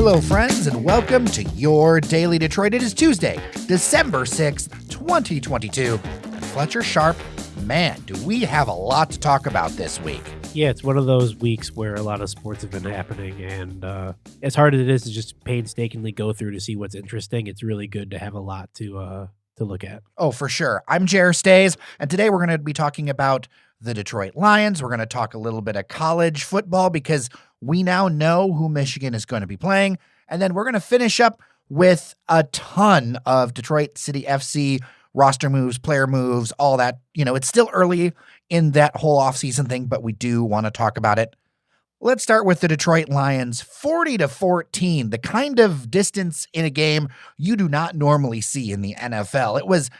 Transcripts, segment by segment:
Hello, friends, and welcome to your Daily Detroit. It is Tuesday, December 6th, 2022. And Fletcher Sharpe, man, do we have a lot to talk about this week. Yeah, it's one of those weeks where a lot of sports have been happening, and as hard as it is to just painstakingly go through to see what's interesting, it's really good to have a lot to look at. Oh, for sure. I'm Jer Stays, and today we're going to be talking about the Detroit Lions. We're going to talk a little bit of college football because we now know who Michigan is going to be playing. And then we're going to finish up with a ton of Detroit City FC roster moves, player moves, all that. You know, it's still early in that whole offseason thing, but we do want to talk about it. Let's start with the Detroit Lions, 40-14, the kind of distance in a game you do not normally see in the NFL. It was,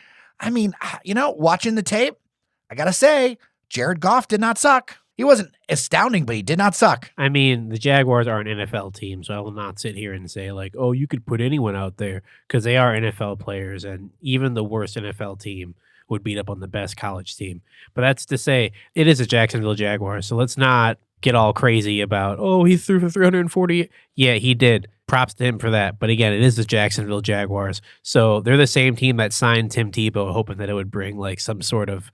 watching the tape, I got to say, Jared Goff did not suck. He wasn't astounding, but he did not suck. I mean, the Jaguars are an NFL team, so I will not sit here and say, like, oh, you could put anyone out there, because they are NFL players, and even the worst NFL team would beat up on the best college team. But that's to say, it is a Jacksonville Jaguars, so let's not get all crazy about, oh, he threw for 340. Yeah, he did. Props to him for that. But again, it is the Jacksonville Jaguars. So they're the same team that signed Tim Tebow, hoping that it would bring like some sort of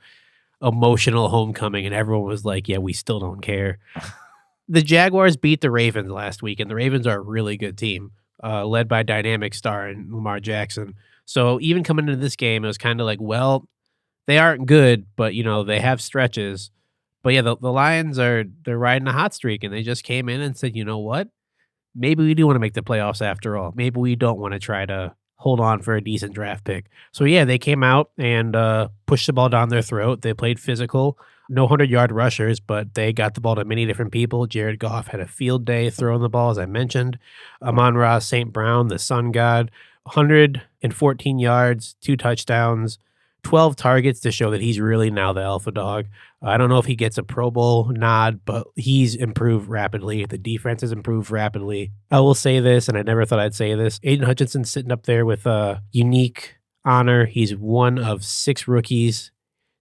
emotional homecoming, and everyone was like, yeah, we still don't care. The Jaguars beat the Ravens last week, and the Ravens are a really good team, led by dynamic star and Lamar Jackson. So even coming into this game, it was kind of like, well, they aren't good, but, you know, they have stretches. But yeah, the Lions they're riding a hot streak, and they just came in and said, you know what? Maybe we do want to make the playoffs after all. Maybe we don't want to try to hold on for a decent draft pick. So yeah, they came out and pushed the ball down their throat. They played physical, no 100-yard rushers, but they got the ball to many different people. Jared Goff had a field day throwing the ball, as I mentioned. Amon-Ra St. Brown, the sun god, 114 yards, 2 touchdowns, 12 targets to show that he's really now the alpha dog. I don't know if he gets a Pro Bowl nod, but he's improved rapidly. The defense has improved rapidly. I will say this, and I never thought I'd say this. Aiden Hutchinson's sitting up there with a unique honor. He's one of 6 rookies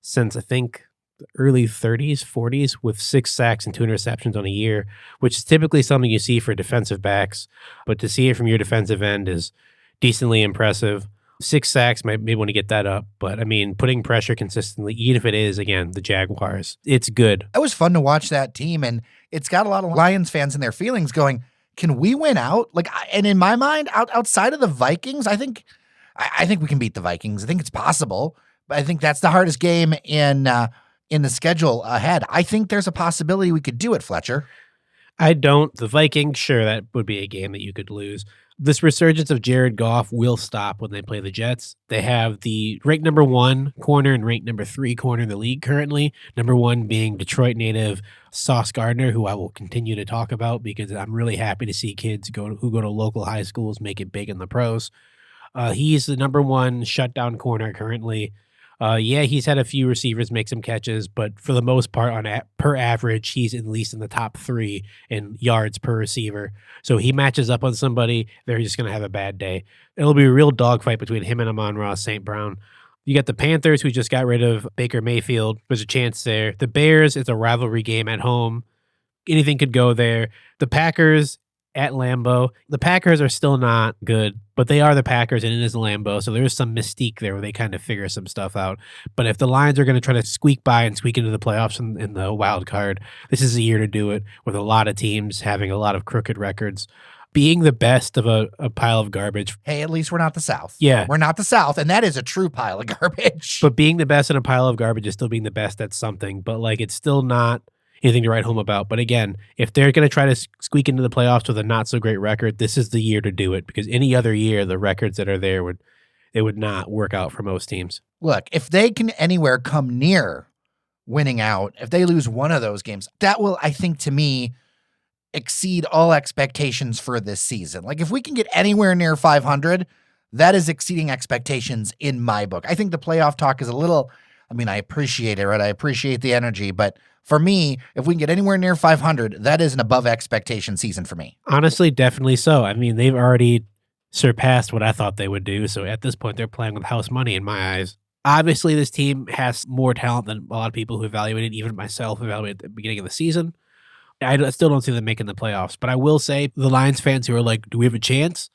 since, I think, the early 30s, 40s, with 6 sacks and 2 interceptions on a year, which is typically something you see for defensive backs. But to see it from your defensive end is decently impressive. 6 sacks, maybe want to get that up. But, I mean, putting pressure consistently, even if it is, again, the Jaguars, it's good. It was fun to watch that team, and it's got a lot of Lions fans in their feelings going, can we win out? And in my mind, outside of the Vikings, I think we can beat the Vikings. I think it's possible, but I think that's the hardest game in the schedule ahead. I think there's a possibility we could do it, Fletcher. I don't. The Vikings, sure, that would be a game that you could lose. This resurgence of Jared Goff will stop when they play the Jets. They have the ranked number 1 corner and ranked number 3 corner in the league currently. Number 1 being Detroit native Sauce Gardner, who I will continue to talk about because I'm really happy to see kids who go to local high schools make it big in the pros. He's the number 1 shutdown corner currently. He's had a few receivers make some catches, but for the most part, per average, he's at least in the top 3 in yards per receiver. So he matches up on somebody, they're just going to have a bad day. It'll be a real dogfight between him and Amon-Ra St. Brown. You got the Panthers, who just got rid of Baker Mayfield. There's a chance there. The Bears, it's a rivalry game at home. Anything could go there. The Packers at Lambeau. The Packers are still not good, but they are the Packers, and it is Lambeau, so there is some mystique there where they kind of figure some stuff out. But if the Lions are going to try to squeak by and squeak into the playoffs in the wild card, this is a year to do it, with a lot of teams having a lot of crooked records. Being the best of a pile of garbage. Hey, at least we're not the South. Yeah. We're not the South, and that is a true pile of garbage. But being the best in a pile of garbage is still being the best at something, but it's still not anything to write home about. But again, if they're going to try to squeak into the playoffs with a not so great record, this is the year to do it, because any other year, the records that are there would not work out for most teams. Look, if they can anywhere come near winning out, if they lose one of those games, that will, I think, to me, exceed all expectations for this season. If we can get anywhere near 500, that is exceeding expectations in my book. I think the playoff talk is a little, I appreciate it, right? I appreciate the energy, but for me, if we can get anywhere near 500, that is an above expectation season for me. Honestly, definitely so. They've already surpassed what I thought they would do. So at this point, they're playing with house money in my eyes. Obviously, this team has more talent than a lot of people who evaluated, even myself, evaluated at the beginning of the season. Still don't see them making the playoffs. But I will say the Lions fans who are like, do we have a chance?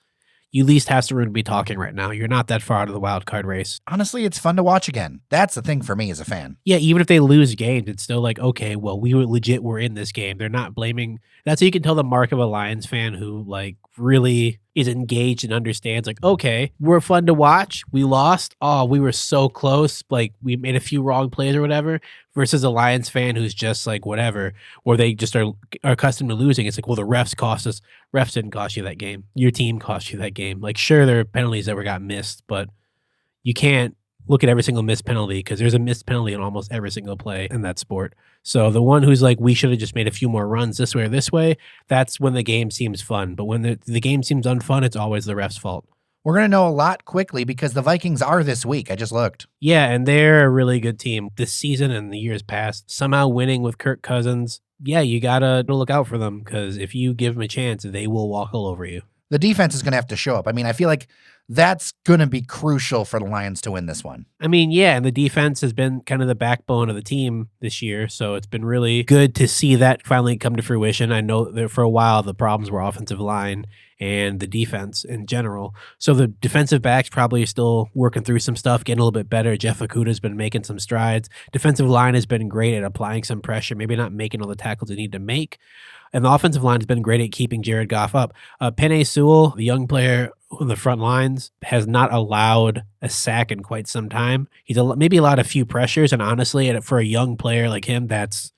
You least has to room to be talking right now. You're not that far out of the wild card race. Honestly, it's fun to watch again. That's the thing for me as a fan. Yeah, even if they lose games, it's still like, okay, well, we were in this game. They're not blaming. That's how you can tell the mark of a Lions fan who like really is engaged and understands like, okay, we're fun to watch. We lost. Oh, we were so close. Like we made a few wrong plays or whatever versus a Lions fan who's just like whatever, or they just are accustomed to losing. It's like, well, the refs cost us. Refs didn't cost you that game. Your team cost you that game. Like sure, there are penalties that got missed, but you can't look at every single missed penalty because there's a missed penalty in almost every single play in that sport. So the one who's like, we should have just made a few more runs this way or this way, that's when the game seems fun. But when the game seems unfun, it's always the ref's fault. We're going to know a lot quickly because the Vikings are this week. I just looked. Yeah, and they're a really good team this season and the years past. Somehow winning with Kirk Cousins, yeah, you got to look out for them because if you give them a chance, they will walk all over you. The defense is going to have to show up. I mean, I feel like that's going to be crucial for the Lions to win this one. I mean, yeah, and the defense has been kind of the backbone of the team this year, so it's been really good to see that finally come to fruition. I know that for a while the problems were offensive line and the defense in general. So the defensive backs probably are still working through some stuff, getting a little bit better. Jeff Okudah's been making some strides. Defensive line has been great at applying some pressure, maybe not making all the tackles they need to make. And the offensive line has been great at keeping Jared Goff up. Penei Sewell, the young player on the front lines, has not allowed a sack in quite some time. He's maybe allowed a few pressures, and honestly, for a young player like him, that's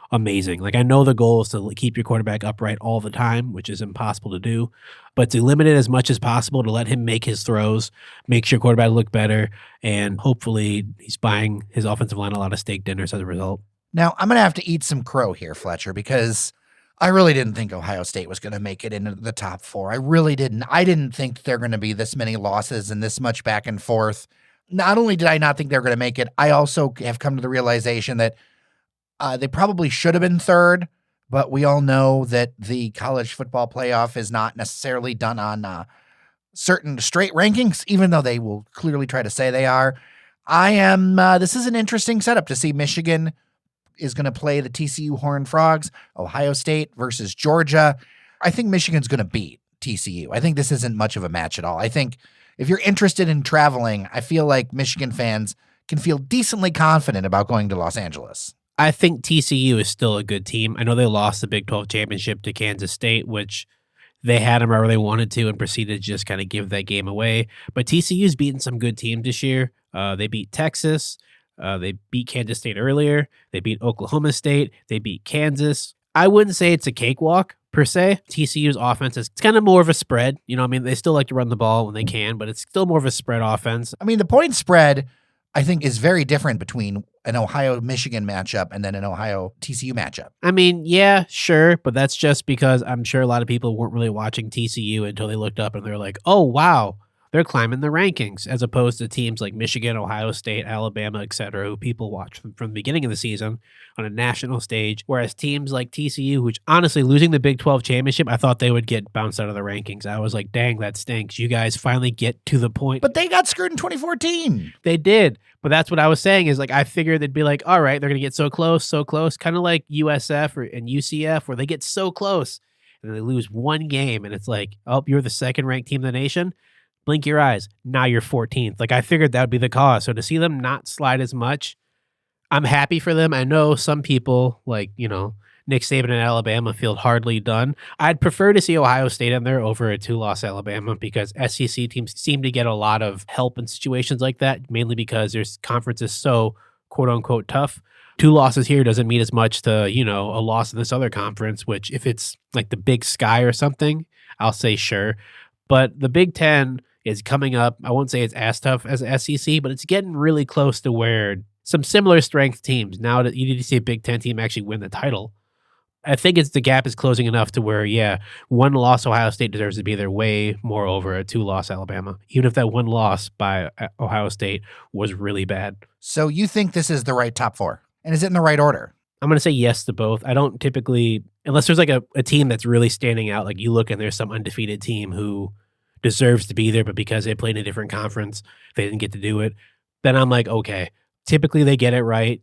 amazing. Like I know the goal is to keep your quarterback upright all the time, which is impossible to do, but to limit it as much as possible, to let him make his throws, makes your quarterback look better, and hopefully he's buying his offensive line a lot of steak dinners as a result. Now, I'm going to have to eat some crow here, Fletcher, because I really didn't think Ohio State was going to make it into the top four. I really didn't. I didn't think there were going to be this many losses and this much back and forth. Not only did I not think they were going to make it, I also have come to the realization that they probably should have been third, but we all know that the college football playoff is not necessarily done on certain straight rankings, even though they will clearly try to say they are. This is an interesting setup to see. Michigan is going to play the TCU Horned Frogs, Ohio State versus Georgia. I think Michigan's going to beat TCU. I think this isn't much of a match at all. I think if you're interested in traveling, I feel like Michigan fans can feel decently confident about going to Los Angeles. I think TCU is still a good team. I know they lost the Big 12 championship to Kansas State, which they had them wherever they wanted to and proceeded to just kind of give that game away. But TCU's beaten some good teams this year. They beat Texas. They beat Kansas State earlier. They beat Oklahoma State. They beat Kansas. I wouldn't say it's a cakewalk per se. TCU's offense is kind of more of a spread. You know, I mean, they still like to run the ball when they can, but it's still more of a spread offense. I mean, the point spread, I think, is very different between an Ohio-Michigan matchup and then an Ohio-TCU matchup. I mean, yeah, sure, but that's just because I'm sure a lot of people weren't really watching TCU until they looked up and they're like, oh, wow, they're climbing the rankings, as opposed to teams like Michigan, Ohio State, Alabama, etc., who people watch from the beginning of the season on a national stage, whereas teams like TCU, which honestly, losing the Big 12 championship, I thought they would get bounced out of the rankings. I was like, dang, that stinks. You guys finally get to the point. But they got screwed in 2014. They did, but that's what I was saying is like I figured they'd be like, all right, they're going to get so close, kind of like USF and UCF, where they get so close and then they lose one game, and it's like, oh, you're the second-ranked team in the nation? Blink your eyes. Now you're 14th. Like, I figured that would be the cause. So to see them not slide as much, I'm happy for them. I know some people, like, you know, Nick Saban in Alabama feel hardly done. I'd prefer to see Ohio State in there over a 2-loss Alabama because SEC teams seem to get a lot of help in situations like that, mainly because their conference is so quote-unquote tough. 2 losses here doesn't mean as much to, you know, a loss in this other conference, which if it's like the Big Sky or something, I'll say sure. But the Big Ten is coming up. I won't say it's as tough as the SEC, but it's getting really close to where some similar strength teams, now that you need to see a Big Ten team actually win the title, I think the gap is closing enough to where, yeah, 1 loss Ohio State deserves to be there way more over a 2-loss Alabama, even if that 1 loss by Ohio State was really bad. So you think this is the right top 4? And is it in the right order? I'm going to say yes to both. I don't typically, unless there's like a team that's really standing out, like you look and there's some undefeated team who deserves to be there, but because they played in a different conference, they didn't get to do it, then I'm like, okay. Typically they get it right,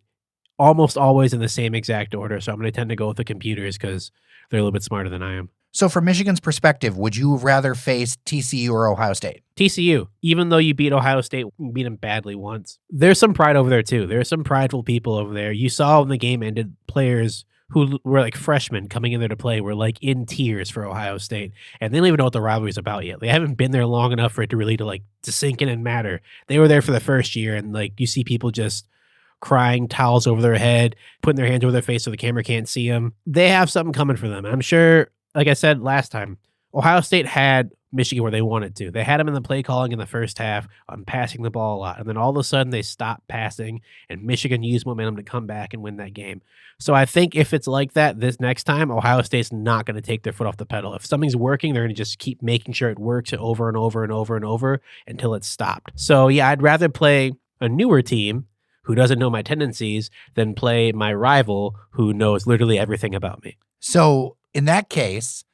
almost always in the same exact order, so I'm going to tend to go with the computers because they're a little bit smarter than I am. So from Michigan's perspective, would you rather face TCU or Ohio State? TCU, even though you beat Ohio State, you beat them badly once. There's some pride over there too. There's some prideful people over there. You saw when the game ended, players who were like freshmen coming in there to play were like in tears for Ohio State. And they don't even know what the rivalry's about yet. They haven't been there long enough for it to really to sink in and matter. They were there for the first year, and like you see people just crying, towels over their head, putting their hands over their face so the camera can't see them. They have something coming for them. I'm sure, like I said last time, Ohio State had Michigan where they wanted to. They had them in the play calling in the first half on passing the ball a lot. And then all of a sudden they stopped passing, and Michigan used momentum to come back and win that game. So I think if it's like that this next time, Ohio State's not going to take their foot off the pedal. If something's working, they're going to just keep making sure it works over and over and over and over until it's stopped. So yeah, I'd rather play a newer team who doesn't know my tendencies than play my rival who knows literally everything about me. So in that case,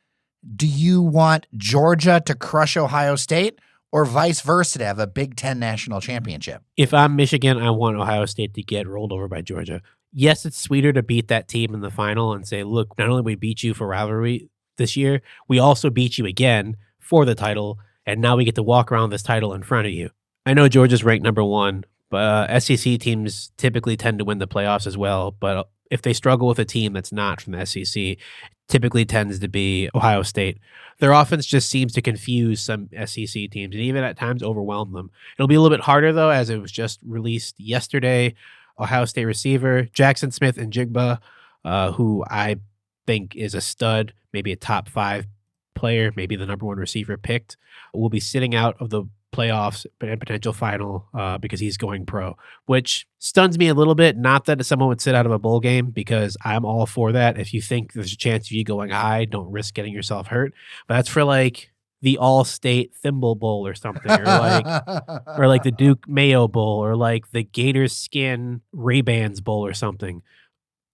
do you want Georgia to crush Ohio State or vice versa to have a Big Ten national championship? If I'm Michigan, I want Ohio State to get rolled over by Georgia. Yes, it's sweeter to beat that team in the final and say, look, not only we beat you for rivalry this year, we also beat you again for the title, and now we get to walk around this title in front of you. I know Georgia's ranked number one, but SEC teams typically tend to win the playoffs as well. But if they struggle with a team that's not from the SEC, typically tends to be Ohio State. Their offense just seems to confuse some SEC teams and even at times overwhelm them. It'll be a little bit harder, though, as it was just released yesterday. Ohio State receiver Jackson Smith and Jigba, who I think is a stud, maybe a top 5 player, maybe the number 1 receiver picked, will be sitting out of the playoffs and potential final because he's going pro, which stuns me a little bit. Not that someone would sit out of a bowl game, because I'm all for that. If you think there's a chance of you going high, don't risk getting yourself hurt. But that's for like the All-State Thimble Bowl or something, or like the Duke Mayo Bowl, or like the Gator Skin Ray-Bans Bowl or something.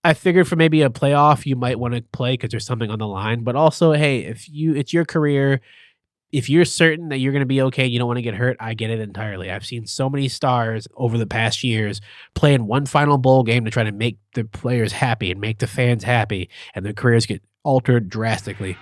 I figured for maybe a playoff you might want to play because there's something on the line. But also, hey, it's your career. If you're certain that you're going to be okay, you don't want to get hurt, I get it entirely. I've seen so many stars over the past years play in one final bowl game to try to make the players happy and make the fans happy, and their careers get altered drastically.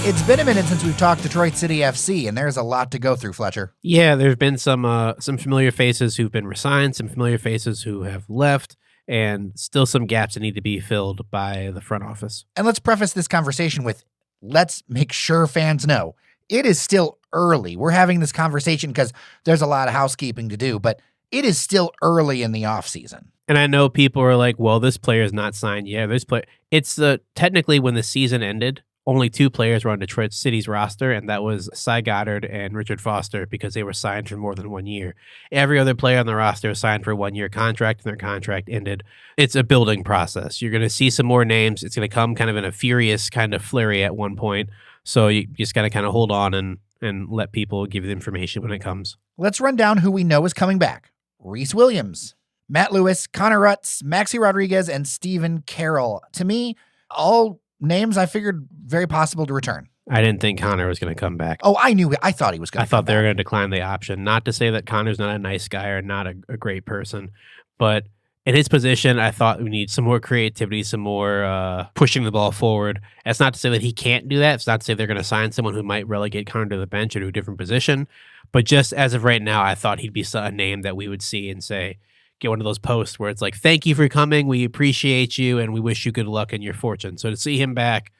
It's been a minute since we've talked Detroit City FC, and there's a lot to go through, Fletcher. Yeah, there's been some familiar faces who've been resigned, some familiar faces who have left, and still some gaps that need to be filled by the front office. And let's preface this conversation with, let's make sure fans know, it is still early. We're having this conversation because there's a lot of housekeeping to do, but it is still early in the offseason. And I know people are like, well, this player's not signed. Yeah, this player. It's technically when the season ended, only 2 players were on Detroit City's roster, and that was Cy Goddard and Richard Foster, because they were signed for more than 1 year. Every other player on the roster was signed for a 1-year contract, and their contract ended. It's a building process. You're going to see some more names. It's going to come kind of in a furious kind of flurry at one point. So you just got to kind of hold on and let people give you the information when it comes. Let's run down who we know is coming back. Rhys Williams, Matt Lewis, Connor Rutz, Maxi Rodriguez, and Stephen Carroll. To me, all names I figured very possible to return. I didn't think Connor was going to come back. Oh, I thought he was going to come back. I thought they were going to decline the option. Not to say that Connor's not a nice guy or not a great person, but in his position, I thought we need some more creativity, some more pushing the ball forward. That's not to say that he can't do that. It's not to say they're going to sign someone who might relegate Connor to the bench or to a different position. But just as of right now, I thought he'd be a name that we would see and say, get one of those posts where it's like, thank you for coming, we appreciate you, and we wish you good luck in your fortune. So to see him back,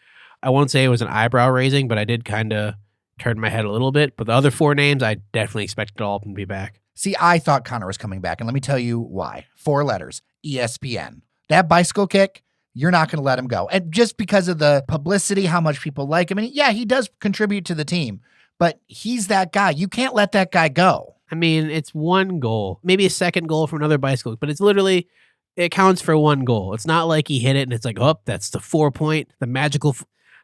I won't say it was an eyebrow raising, but I did kind of turn my head a little bit. But the other 4 names, I definitely expected all of them to be back. See, I thought Connor was coming back, and let me tell you why. 4 letters, ESPN. That bicycle kick, you're not going to let him go. And just because of the publicity, how much people like him, and yeah, he does contribute to the team, but he's that guy. You can't let that guy go. I mean, it's 1 goal, maybe a second goal from another bicycle, but it's literally, it counts for 1 goal. It's not like he hit it and it's like, oh, that's the 4-point, the magical.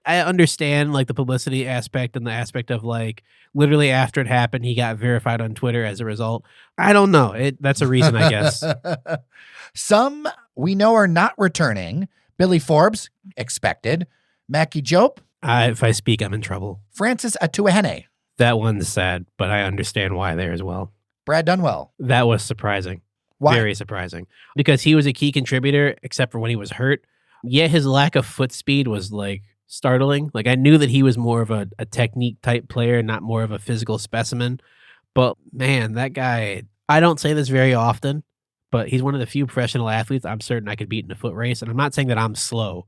I understand like the publicity aspect and the aspect of like literally after it happened, he got verified on Twitter as a result. I don't know. That's a reason, I guess. Some we know are not returning. Billy Forbes, expected. Mackie Jope. If I speak, I'm in trouble. Francis Atuahene. That one's sad, but I understand why there as well. Brad Dunwell. That was surprising. Why? Very surprising. Because he was a key contributor, except for when he was hurt. Yet his lack of foot speed was like startling. Like I knew that he was more of a technique type player, not more of a physical specimen. But man, that guy, I don't say this very often, but he's one of the few professional athletes I'm certain I could beat in a foot race. And I'm not saying that I'm slow,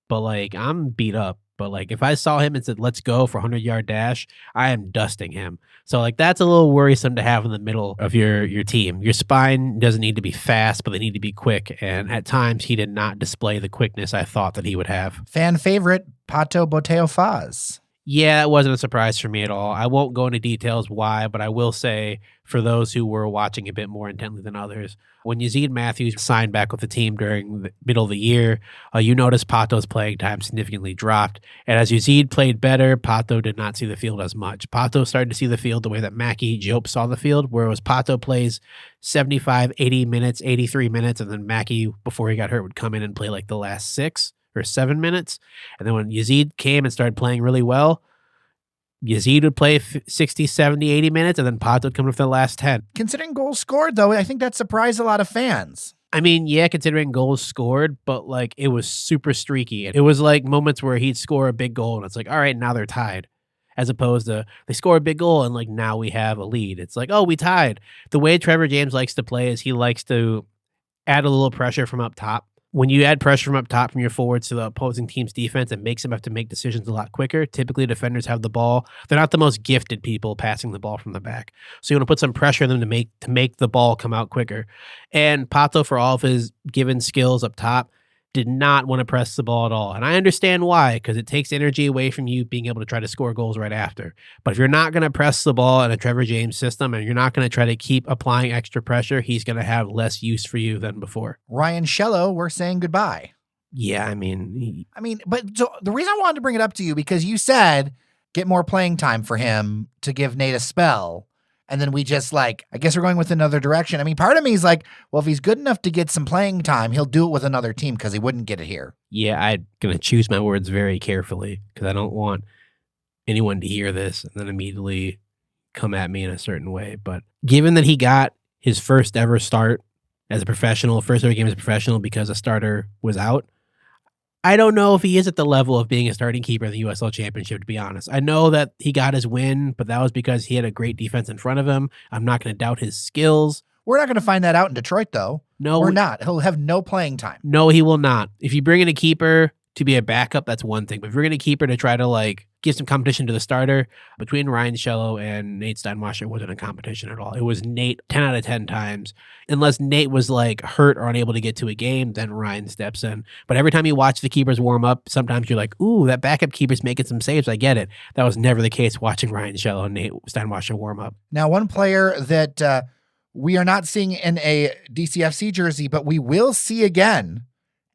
but like I'm beat up. But like if I saw him and said, let's go for a 100-yard dash, I am dusting him. So like that's a little worrisome to have in the middle of your team. Your spine doesn't need to be fast, but they need to be quick. And at times he did not display the quickness I thought that he would have. Fan favorite, Pato Boteo-Faz. Yeah, it wasn't a surprise for me at all. I won't go into details why, but I will say for those who were watching a bit more intently than others, when Yazeed Matthews signed back with the team during the middle of the year, you notice Pato's playing time significantly dropped. And as Yazeed played better, Pato did not see the field as much. Pato started to see the field the way that Mackie Jope saw the field, whereas Pato plays 75, 80 minutes, 83 minutes, and then Mackie, before he got hurt, would come in and play like the last 6 or 7 minutes. And then when Yazeed came and started playing really well, Yazeed would play 60, 70, 80 minutes, and then Pato would come in for the last 10. Considering goals scored, though, I think that surprised a lot of fans. I mean, yeah, considering goals scored, but like it was super streaky. It was like moments where he'd score a big goal, and it's like, all right, now they're tied. As opposed to they score a big goal, and like now we have a lead. It's like, oh, we tied. The way Trevor James likes to play is he likes to add a little pressure from up top. When you add pressure from up top from your forwards to the opposing team's defense, it makes them have to make decisions a lot quicker. Typically, defenders have the ball. They're not the most gifted people passing the ball from the back. So you want to put some pressure on them to make the ball come out quicker. And Pato, for all of his given skills up top, did not want to press the ball at all. And I understand why, because it takes energy away from you being able to try to score goals right after. But if you're not going to press the ball in a Trevor James system and you're not going to try to keep applying extra pressure, he's going to have less use for you than before. Ryan Shello, we're saying goodbye. Yeah, I mean, but so the reason I wanted to bring it up to you, because you said get more playing time for him to give Nate a spell. And then we just I guess we're going with another direction. I mean, part of me is like, well, if he's good enough to get some playing time, he'll do it with another team because he wouldn't get it here. Yeah, I'm going to choose my words very carefully because I don't want anyone to hear this and then immediately come at me in a certain way. But given that he got his first ever start as a professional, first ever game as a professional because a starter was out, I don't know if he is at the level of being a starting keeper in the USL Championship, to be honest. I know that he got his win, but that was because he had a great defense in front of him. I'm not going to doubt his skills. We're not going to find that out in Detroit, though. No, we're not. He'll have no playing time. No, he will not. If you bring in a keeper to be a backup, that's one thing. But if you're going to keep her to try to give some competition to the starter, between Ryan Shello and Nate Steinwasser wasn't a competition at all. It was Nate 10 out of 10 times. Unless Nate was hurt or unable to get to a game, then Ryan steps in. But every time you watch the keepers warm up, sometimes you're like, ooh, that backup keeper's making some saves. I get it. That was never the case watching Ryan Shello and Nate Steinwasser warm up. Now, one player that we are not seeing in a DCFC jersey, but we will see again,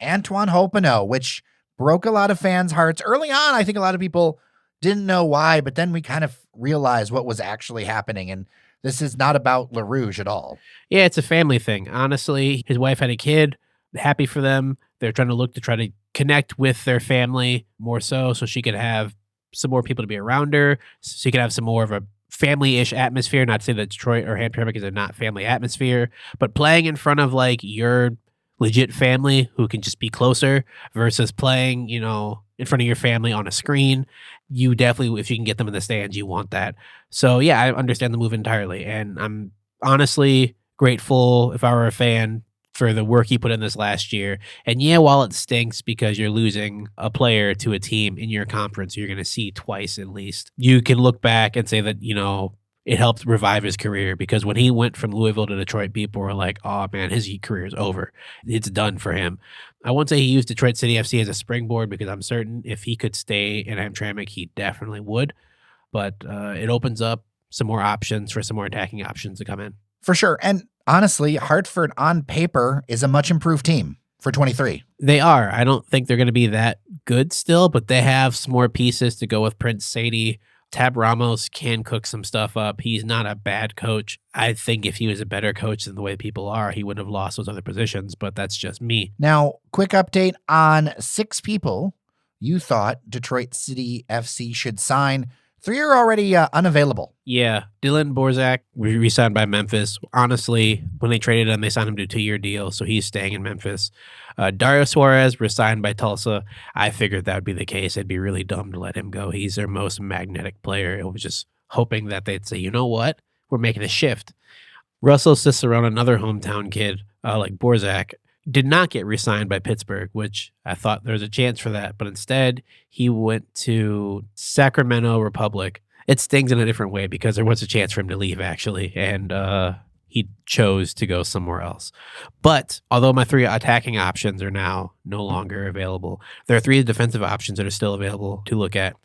Antoine Hoppenot, which broke a lot of fans' hearts. Early on, I think a lot of people didn't know why, but then we kind of realized what was actually happening, and this is not about LaRouge at all. Yeah, it's a family thing. Honestly, his wife had a kid. Happy for them. They're trying to look to try to connect with their family more so she could have some more people to be around her, so she could have some more of a family-ish atmosphere. Not to say that Detroit or Hamtramck is a not family atmosphere, but playing in front of your legit family who can just be closer versus playing, in front of your family on a screen. You definitely, if you can get them in the stands, you want that. So yeah, I understand the move entirely. And I'm honestly grateful, if I were a fan, for the work he put in this last year. And yeah, while it stinks because you're losing a player to a team in your conference you're going to see twice at least, you can look back and say that, it helped revive his career, because when he went from Louisville to Detroit, people were like, oh man, his career is over. It's done for him. I won't say he used Detroit City FC as a springboard, because I'm certain if he could stay in Hamtramck, he definitely would. But it opens up some more options for some more attacking options to come in. For sure. And honestly, Hartford on paper is a much improved team for 23. They are. I don't think they're going to be that good still, but they have some more pieces to go with Prince Sadie. Tab Ramos can cook some stuff up. He's not a bad coach. I think if he was a better coach than the way people are, he wouldn't have lost those other positions, but that's just me. Now, quick update on 6 people you thought Detroit City FC should sign. 3 are already unavailable. Yeah, Dylan Borzak re-signed by Memphis. Honestly, when they traded him, they signed him to a 2-year deal, so he's staying in Memphis. Dario Suarez resigned by Tulsa. I figured that would be the case. It'd be really dumb to let him go. He's their most magnetic player. It was just hoping that they'd say, you know what? We're making a shift. Russell Cicerone, another hometown kid like Borzak, did not get re-signed by Pittsburgh, which I thought there was a chance for that. But instead, he went to Sacramento Republic. It stings in a different way because there was a chance for him to leave, actually. And he chose to go somewhere else. But although my 3 attacking options are now no longer available, there are 3 defensive options that are still available to look at.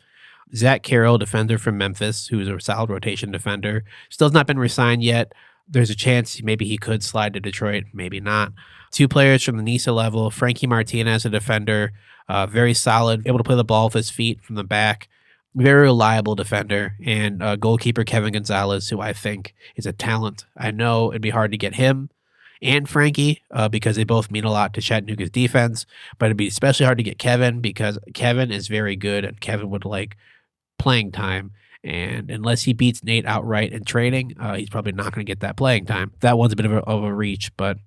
Zach Carroll, defender from Memphis, who's a solid rotation defender, still has not been re-signed yet. There's a chance maybe he could slide to Detroit, maybe not. 2 players from the NISA level, Frankie Martinez, a defender, very solid, able to play the ball with his feet from the back, very reliable defender, and goalkeeper Kevin Gonzalez, who I think is a talent. I know it'd be hard to get him and Frankie because they both mean a lot to Chattanooga's defense, but it'd be especially hard to get Kevin because Kevin is very good and Kevin would like playing time. And unless he beats Nate outright in training, he's probably not going to get that playing time. That one's a bit of a reach, but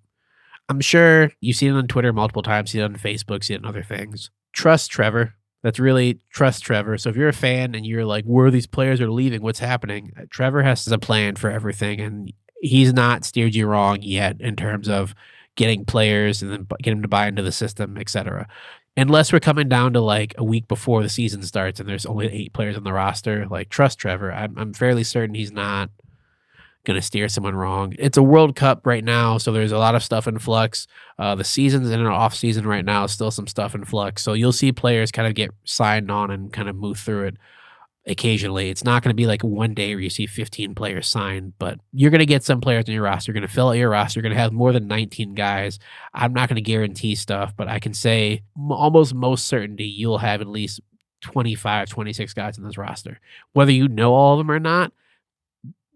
I'm sure you've seen it on Twitter multiple times, seen it on Facebook, seen it on other things. Trust Trevor. That's really trust Trevor. So if you're a fan and you're like, where these players are leaving, what's happening? Trevor has a plan for everything, and he's not steered you wrong yet in terms of getting players and then get them to buy into the system, etc. Unless we're coming down to like a week before the season starts and there's only 8 players on the roster, like trust Trevor. I'm fairly certain he's not going to steer someone wrong. It's a World Cup right now, so there's a lot of stuff in flux. The season's in an off season right now, still some stuff in flux. So you'll see players kind of get signed on and kind of move through it occasionally. It's not going to be like one day where you see 15 players signed, but you're going to get some players in your roster. You're going to fill out your roster. You're going to have more than 19 guys. I'm not going to guarantee stuff, but I can say almost most certainty you'll have at least 25, 26 guys in this roster. Whether you know all of them or not,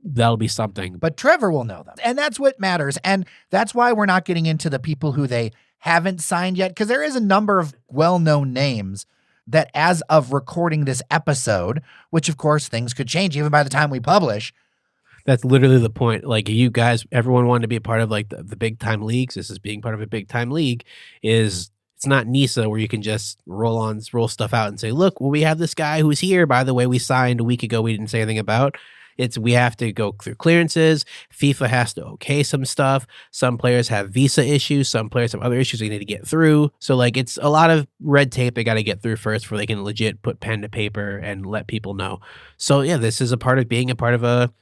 that'll be something. But Trevor will know them. And that's what matters. And that's why we're not getting into the people who they haven't signed yet, because there is a number of well-known names that as of recording this episode, which of course things could change even by the time we publish. That's literally the point. Like you guys, everyone wanted to be a part of like the big time leagues. This is being part of a big time league is it's not NISA where you can just roll stuff out and say, look, well, we have this guy who's here. By the way, we signed a week ago. We didn't say anything about. We have to go through clearances. FIFA has to okay some stuff. Some players have visa issues. Some players have other issues they need to get through. So like it's a lot of red tape they got to get through first before they can legit put pen to paper and let people know. So yeah, this is a part of being a part of a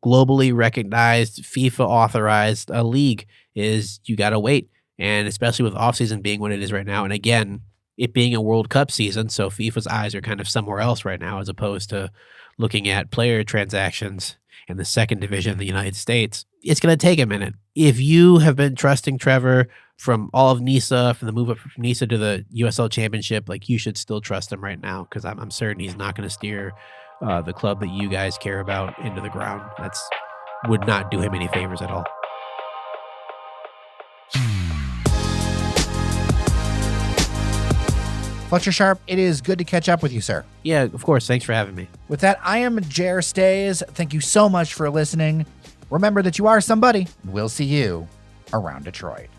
globally recognized FIFA authorized league is you got to wait. And especially with offseason being what it is right now. And again, it being a World Cup season. So FIFA's eyes are kind of somewhere else right now as opposed to looking at player transactions in the second division of the United States. It's going to take a minute. If you have been trusting Trevor from all of NISA, from the move up from NISA to the USL Championship, like you should still trust him right now because I'm certain he's not going to steer the club that you guys care about into the ground. That's would not do him any favors at all. Fletcher Sharpe, it is good to catch up with you, sir. Yeah, of course. Thanks for having me. With that, I am Jer Stays. Thank you so much for listening. Remember that you are somebody, and we'll see you around Detroit.